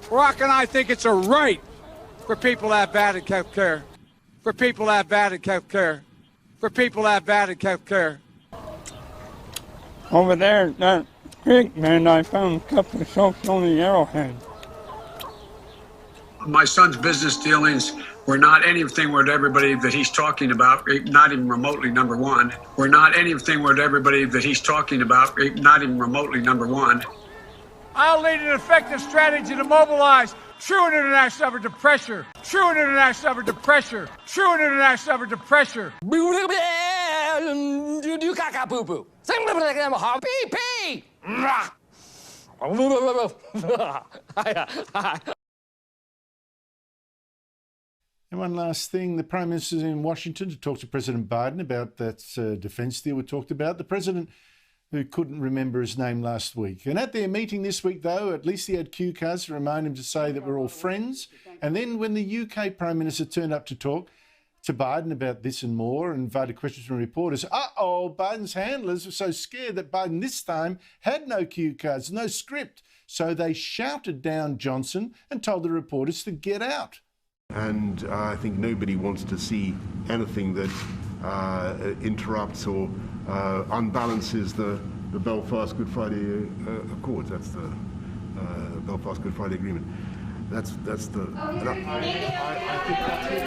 Rock and I think it's a right for people to have bad health care. For people to have bad health care. For people to have bad health care. Over there at that creek, man, I found a couple of soaps on the Arrowhead. My son's business dealings were not anything with everybody that he's talking about, not even remotely number one. We're not anything with everybody that he's talking about, not even remotely number one. I'll lead an effective strategy to mobilize true international effort to pressure. True international effort to pressure. True international effort to pressure. And one last thing, the Prime Minister's in Washington to talk to President Biden about that defence deal we talked about. The President who couldn't remember his name last week. And at their meeting this week, though, at least he had cue cards to remind him to say that we're all friends. And then when the UK Prime Minister turned up to talk to Biden about this and more and invited questions from reporters, Biden's handlers were so scared that Biden this time had no cue cards, no script. So they shouted down Johnson and told the reporters to get out. And I think nobody wants to see anything that interrupts or unbalances the Belfast Good Friday Accords. That's the Belfast Good Friday Agreement. That's the. I think that's it.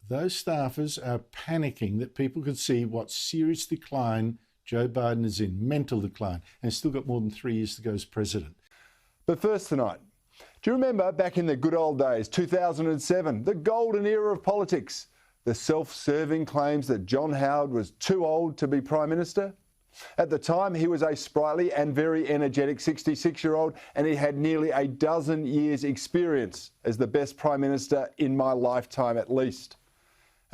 Those staffers are panicking that people could see what serious decline Joe Biden is in, mental decline, and he's still got more than 3 years to go as president. But first tonight, do you remember back in the good old days, 2007, the golden era of politics, the self-serving claims that John Howard was too old to be Prime Minister? At the time, he was a sprightly and very energetic 66-year-old, and he had nearly a dozen years' experience as the best Prime Minister in my lifetime at least.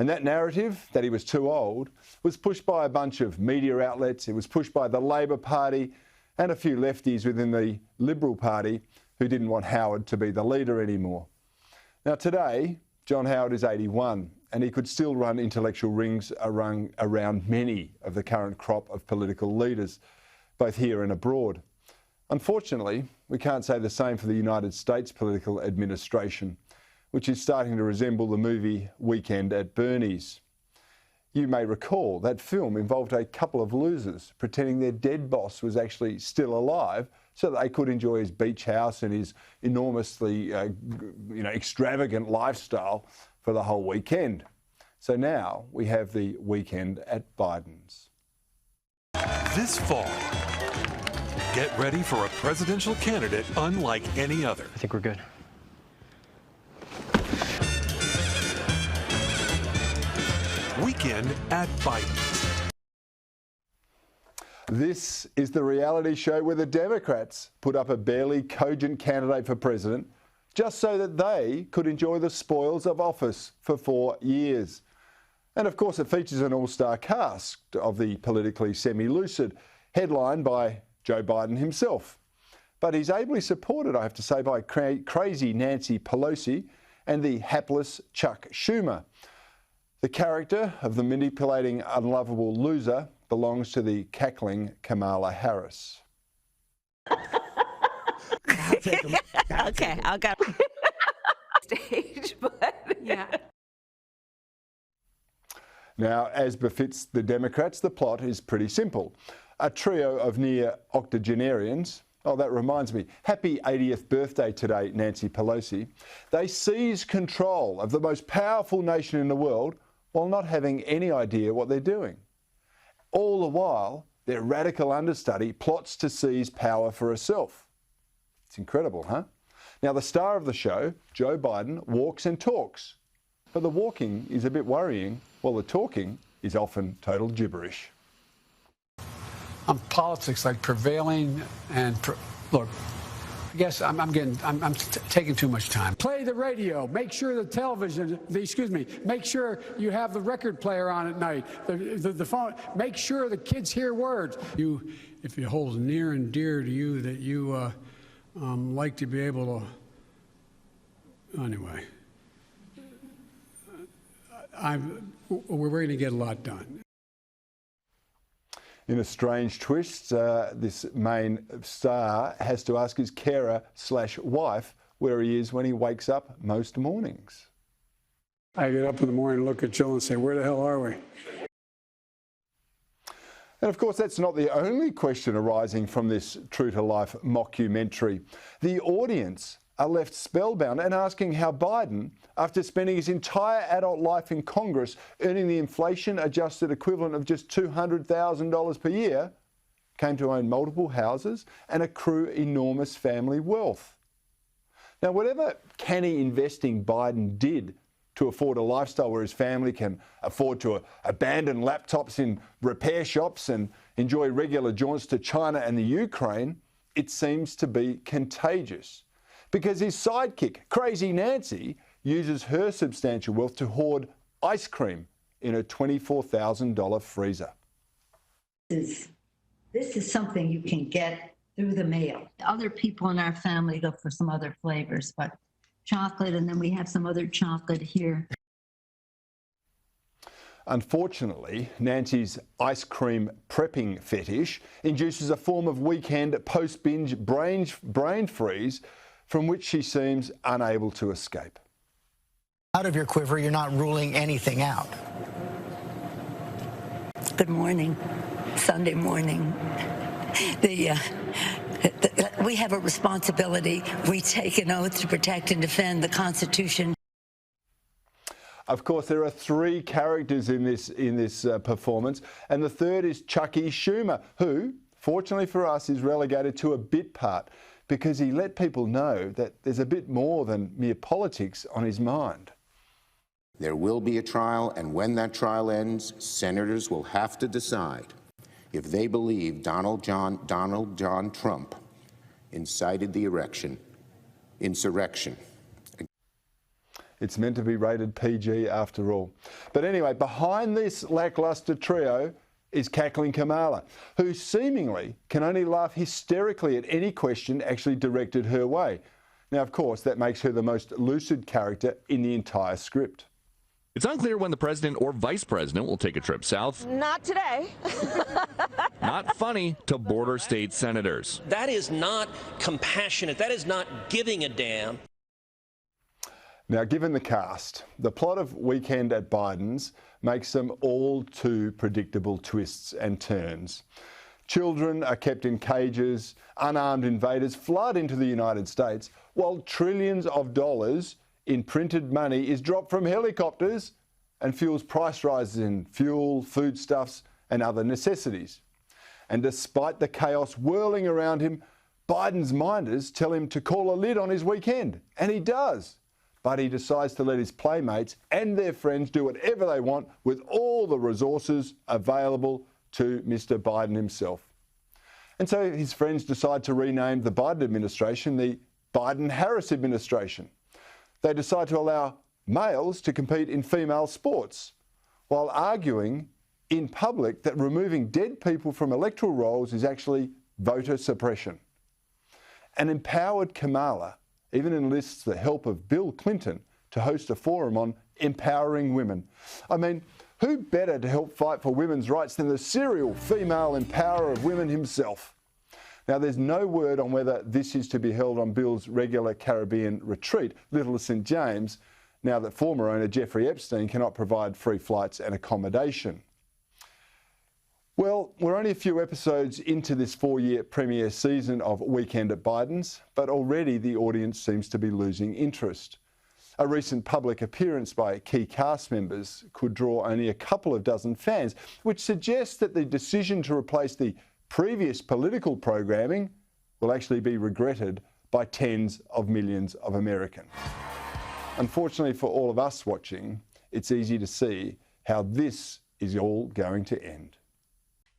And that narrative, that he was too old, was pushed by a bunch of media outlets. It was pushed by the Labor Party and a few lefties within the Liberal Party who didn't want Howard to be the leader anymore. Now today, John Howard is 81 and he could still run intellectual rings around many of the current crop of political leaders, both here and abroad. Unfortunately, we can't say the same for the United States political administration, which is starting to resemble the movie Weekend at Bernie's. You may recall that film involved a couple of losers pretending their dead boss was actually still alive so that they could enjoy his beach house and his enormously extravagant lifestyle for the whole weekend. So now we have the Weekend at Biden's. This fall, get ready for a presidential candidate unlike any other. I think we're good. Weekend at Biden's. This is the reality show where the Democrats put up a barely cogent candidate for president just so that they could enjoy the spoils of office for 4 years. And of course, it features an all-star cast of the politically semi-lucid, headlined by Joe Biden himself. But he's ably supported, I have to say, by crazy Nancy Pelosi and the hapless Chuck Schumer. The character of the manipulating, unlovable loser belongs to the cackling Kamala Harris. Okay, I'll go stage, but yeah. Now, as befits the Democrats, the plot is pretty simple. A trio of near octogenarians, oh, that reminds me, happy 80th birthday today, Nancy Pelosi. They seize control of the most powerful nation in the world while not having any idea what they're doing. All the while, their radical understudy plots to seize power for herself. It's incredible, huh? Now, the star of the show, Joe Biden, walks and talks. But the walking is a bit worrying, while the talking is often total gibberish. Politics like prevailing and look, I guess I'm taking too much time. Play the radio. Make sure the television. Make sure you have the record player on at night. The phone. Make sure the kids hear words. If it holds near and dear to you that you like to be able to. Anyway, we're going to get a lot done. In a strange twist, this main star has to ask his carer/wife where he is when he wakes up most mornings. I get up in the morning and look at Jill and say, where the hell are we? And of course, that's not the only question arising from this true-to-life mockumentary. The audience are left spellbound and asking how Biden, after spending his entire adult life in Congress earning the inflation-adjusted equivalent of just $200,000 per year, came to own multiple houses and accrue enormous family wealth. Now, whatever canny investing Biden did to afford a lifestyle where his family can afford to abandon laptops in repair shops and enjoy regular jaunts to China and the Ukraine, it seems to be contagious. Because his sidekick, Crazy Nancy, uses her substantial wealth to hoard ice cream in her $24,000 freezer. This is something you can get through the mail. Other people in our family go for some other flavors, but chocolate, and then we have some other chocolate here. Unfortunately, Nancy's ice cream prepping fetish induces a form of weekend post-binge brain freeze from which she seems unable to escape. Out of your quiver, you're not ruling anything out. Good morning. Sunday morning. We have a responsibility. We take an oath to protect and defend the Constitution. Of course, there are three characters in this performance, and the third is Chucky Schumer, who, fortunately for us, is relegated to a bit part because he let people know that there's a bit more than mere politics on his mind. There will be a trial, and when that trial ends, senators will have to decide if they believe Donald John Trump incited the insurrection. It's meant to be rated PG after all. But anyway, behind this lacklustre trio is cackling Kamala, who seemingly can only laugh hysterically at any question actually directed her way. Now, of course, that makes her the most lucid character in the entire script. It's unclear when the president or vice president will take a trip south. Not today. Not funny to border state senators. That is not compassionate. That is not giving a damn. Now, given the cast, the plot of Weekend at Biden's makes some all too predictable twists and turns. Children are kept in cages, unarmed invaders flood into the United States, while trillions of dollars in printed money is dropped from helicopters and fuels price rises in fuel, foodstuffs and other necessities. And despite the chaos whirling around him, Biden's minders tell him to call a lid on his weekend, and he does. But he decides to let his playmates and their friends do whatever they want with all the resources available to Mr. Biden himself. And so his friends decide to rename the Biden administration the Biden-Harris administration. They decide to allow males to compete in female sports, while arguing in public that removing dead people from electoral rolls is actually voter suppression. An empowered Kamala even enlists the help of Bill Clinton to host a forum on empowering women. I mean, who better to help fight for women's rights than the serial female empowerer of women himself? Now, there's no word on whether this is to be held on Bill's regular Caribbean retreat, Little St James, now that former owner Jeffrey Epstein cannot provide free flights and accommodation. Well, we're only a few episodes into this 4-year premiere season of Weekend at Biden's, but already the audience seems to be losing interest. A recent public appearance by key cast members could draw only a couple of dozen fans, which suggests that the decision to replace the previous political programming will actually be regretted by tens of millions of Americans. Unfortunately for all of us watching, it's easy to see how this is all going to end.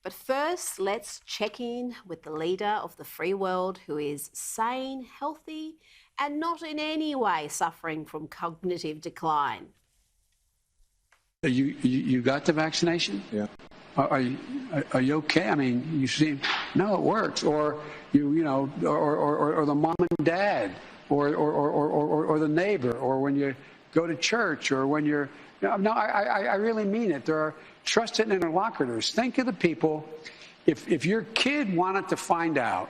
But first, let's check in with the leader of the free world who is sane, healthy, and not in any way suffering from cognitive decline. You got the vaccination? Yeah. Are you okay? I mean, you seem, no, it works. Or or the mom and dad, or the neighbor, or when you go to church, or when you're. No, I really mean it. There are trusted interlocutors. Think of the people. If your kid wanted to find out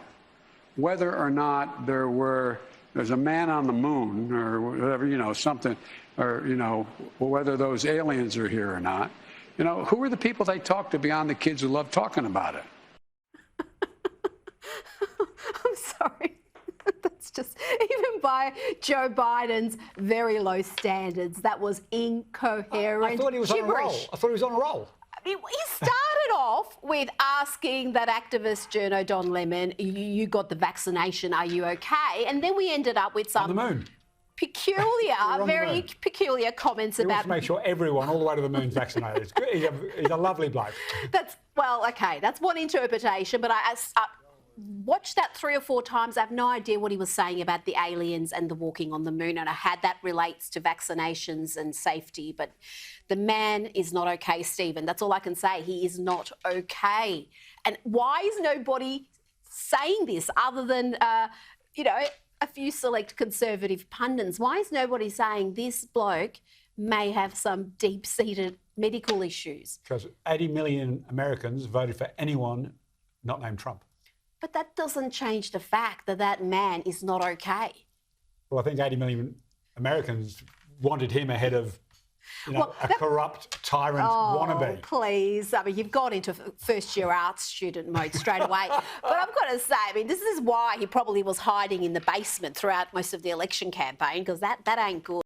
whether or not there's a man on the moon or whatever, something, or whether those aliens are here or not. Who are the people they talk to beyond the kids who love talking about it? I'm sorry. That's just, even by Joe Biden's very low standards, that was incoherent. I thought he was gibberish. on a roll. I thought he was on a roll. He started off with asking that activist journo Don Lemon, you got the vaccination, are you okay? And then we ended up with some... On the moon. Very peculiar comments he about... wants to make sure everyone all the way to the moon's vaccinated. It's good. He's a lovely bloke. That's one interpretation, but I watched that 3 or 4 times. I have no idea what he was saying about the aliens and the walking on the moon, and how that relates to vaccinations and safety. But the man is not okay, Stephen. That's all I can say. He is not okay. And why is nobody saying this other than, a few select conservative pundits? Why is nobody saying this bloke may have some deep-seated medical issues? Because 80 million Americans voted for anyone not named Trump. But that doesn't change the fact that that man is not okay. Well, I think 80 million Americans wanted him ahead of a corrupt tyrant wannabe. Please. I mean, you've got into first-year arts student mode straight away. But I've got to say, I mean, this is why he probably was hiding in the basement throughout most of the election campaign, because that ain't good.